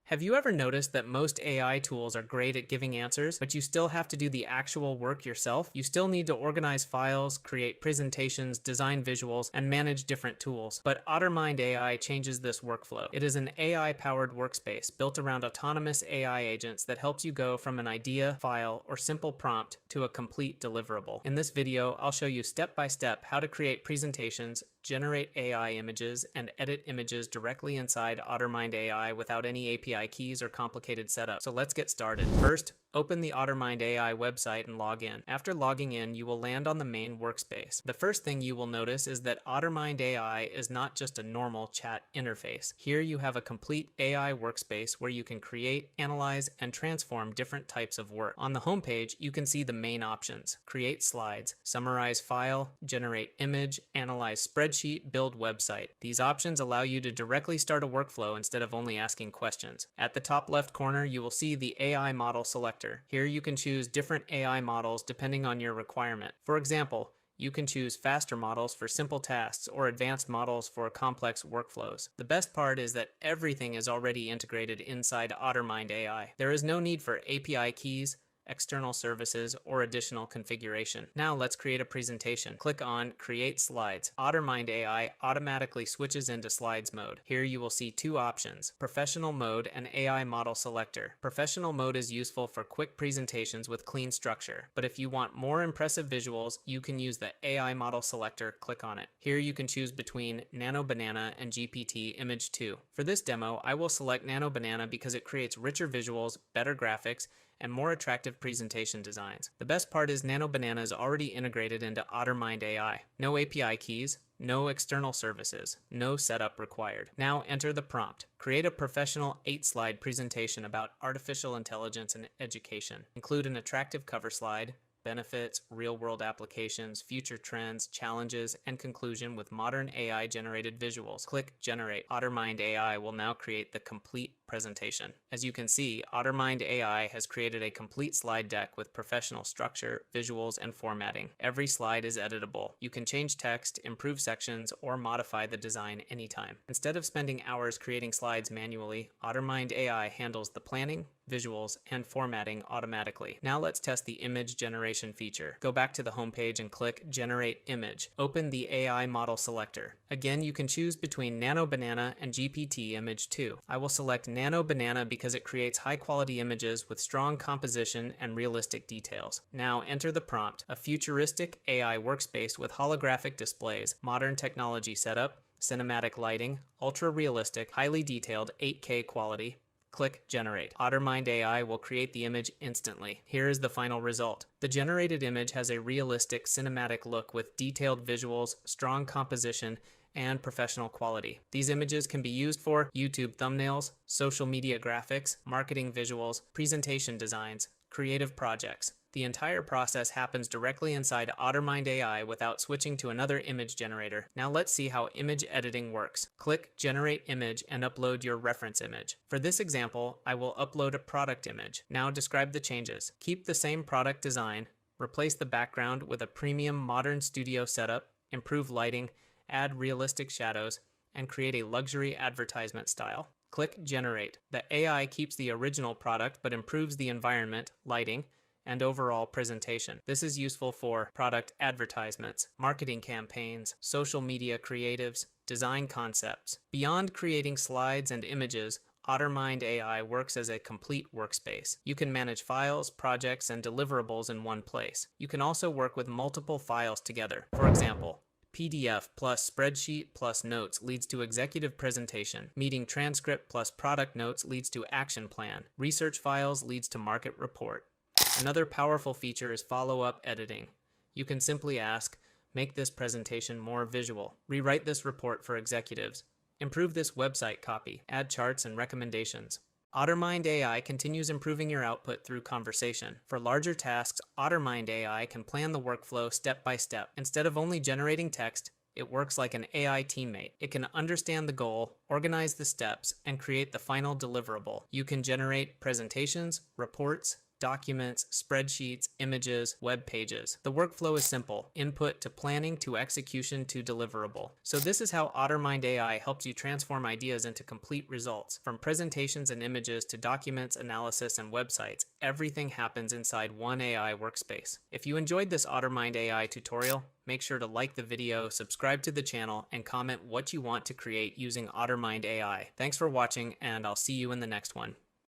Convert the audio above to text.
Have you ever noticed that most AI tools are great at giving answers, but you still have to do the actual work yourself? You still need to organize files, create presentations, design visuals, and manage different tools. But Ottermind AI changes this workflow. It is an AI-powered workspace built around autonomous AI agents that helps you go from an idea, file, or simple prompt to a complete deliverable. In this video, I'll show you step-by-step how to create presentations, generate AI images, and edit images directly inside Ottermind AI without any API keys or complicated setup. So let's get started. First, open the Ottermind AI website and log in. After logging in, you will land on the main workspace. The first thing you will notice is that Ottermind AI is not just a normal chat interface. Here you have a complete AI workspace where you can create, analyze, and transform different types of work. On the homepage, you can see the main options: create slides, summarize file, generate image, analyze spreadsheet, build website. These options allow you to directly start a workflow instead of only asking questions. At the top left corner, you will see the AI model selector. Here you can choose different AI models depending on your requirement. For example, you can choose faster models for simple tasks or advanced models for complex workflows. The best part is that everything is already integrated inside Ottermind AI. There is no need for API keys, external services, or additional configuration. Now let's create a presentation. Click on Create Slides. Ottermind AI automatically switches into Slides mode. Here you will see two options: Professional Mode and AI Model Selector. Professional Mode is useful for quick presentations with clean structure, but if you want more impressive visuals, you can use the AI Model Selector. Click on it. Here you can choose between Nano Banana and GPT Image 2. For this demo, I will select Nano Banana because it creates richer visuals, better graphics, and more attractive presentation designs. The best part is Nano Banana is already integrated into Ottermind AI. No API keys, no external services, no setup required. Now enter the prompt. Create a professional 8-slide presentation about artificial intelligence and education. Include an attractive cover slide, benefits, real-world applications, future trends, challenges, and conclusion with modern AI-generated visuals. Click Generate. Ottermind AI will now create the complete presentation. As you can see, Ottermind AI has created a complete slide deck with professional structure, visuals, and formatting. Every slide is editable. You can change text, improve sections, or modify the design anytime. Instead of spending hours creating slides manually, Ottermind AI handles the planning, visuals, and formatting automatically. Now let's test the image generation feature. Go back to the homepage and click Generate Image. Open the AI Model Selector. Again, you can choose between Nano Banana and GPT Image 2. I will select Nano Banana because it creates high-quality images with strong composition and realistic details. Now enter the prompt: a futuristic AI workspace with holographic displays, modern technology setup, cinematic lighting, ultra-realistic, highly detailed 8K quality. Click Generate. Ottermind AI will create the image instantly. Here is the final result. The generated image has a realistic cinematic look with detailed visuals, strong composition, and professional quality. These images can be used for YouTube thumbnails, social media graphics, marketing visuals, presentation designs, creative projects. The entire process happens directly inside Ottermind AI without switching to another image generator. Now let's see how image editing works. Click Generate Image and upload your reference image. For this example, I will upload a product image. Now describe the changes. Keep the same product design, replace the background with a premium modern studio setup, improve lighting, add realistic shadows, and create a luxury advertisement style. Click Generate. The AI keeps the original product but improves the environment, lighting, and overall presentation. This is useful for product advertisements, marketing campaigns, social media creatives, design concepts. Beyond creating slides and images, Ottermind AI works as a complete workspace. You can manage files, projects, and deliverables in one place. You can also work with multiple files together. For example, PDF plus spreadsheet plus notes leads to executive presentation. Meeting transcript plus product notes leads to action plan. Research files leads to market report. Another powerful feature is follow-up editing. You can simply ask, make this presentation more visual, rewrite this report for executives, improve this website copy, add charts and recommendations. Ottermind AI continues improving your output through conversation. For larger tasks, Ottermind AI can plan the workflow step by step. Instead of only generating text, it works like an AI teammate. It can understand the goal, organize the steps, and create the final deliverable. You can generate presentations, reports, documents, spreadsheets, images, web pages. The workflow is simple: input to planning to execution to deliverable. So this is how Ottermind AI helps you transform ideas into complete results. From presentations and images to documents, analysis, and websites, everything happens inside one AI workspace. If you enjoyed this Ottermind AI tutorial, make sure to like the video, subscribe to the channel, and comment what you want to create using Ottermind AI. Thanks for watching, and I'll see you in the next one.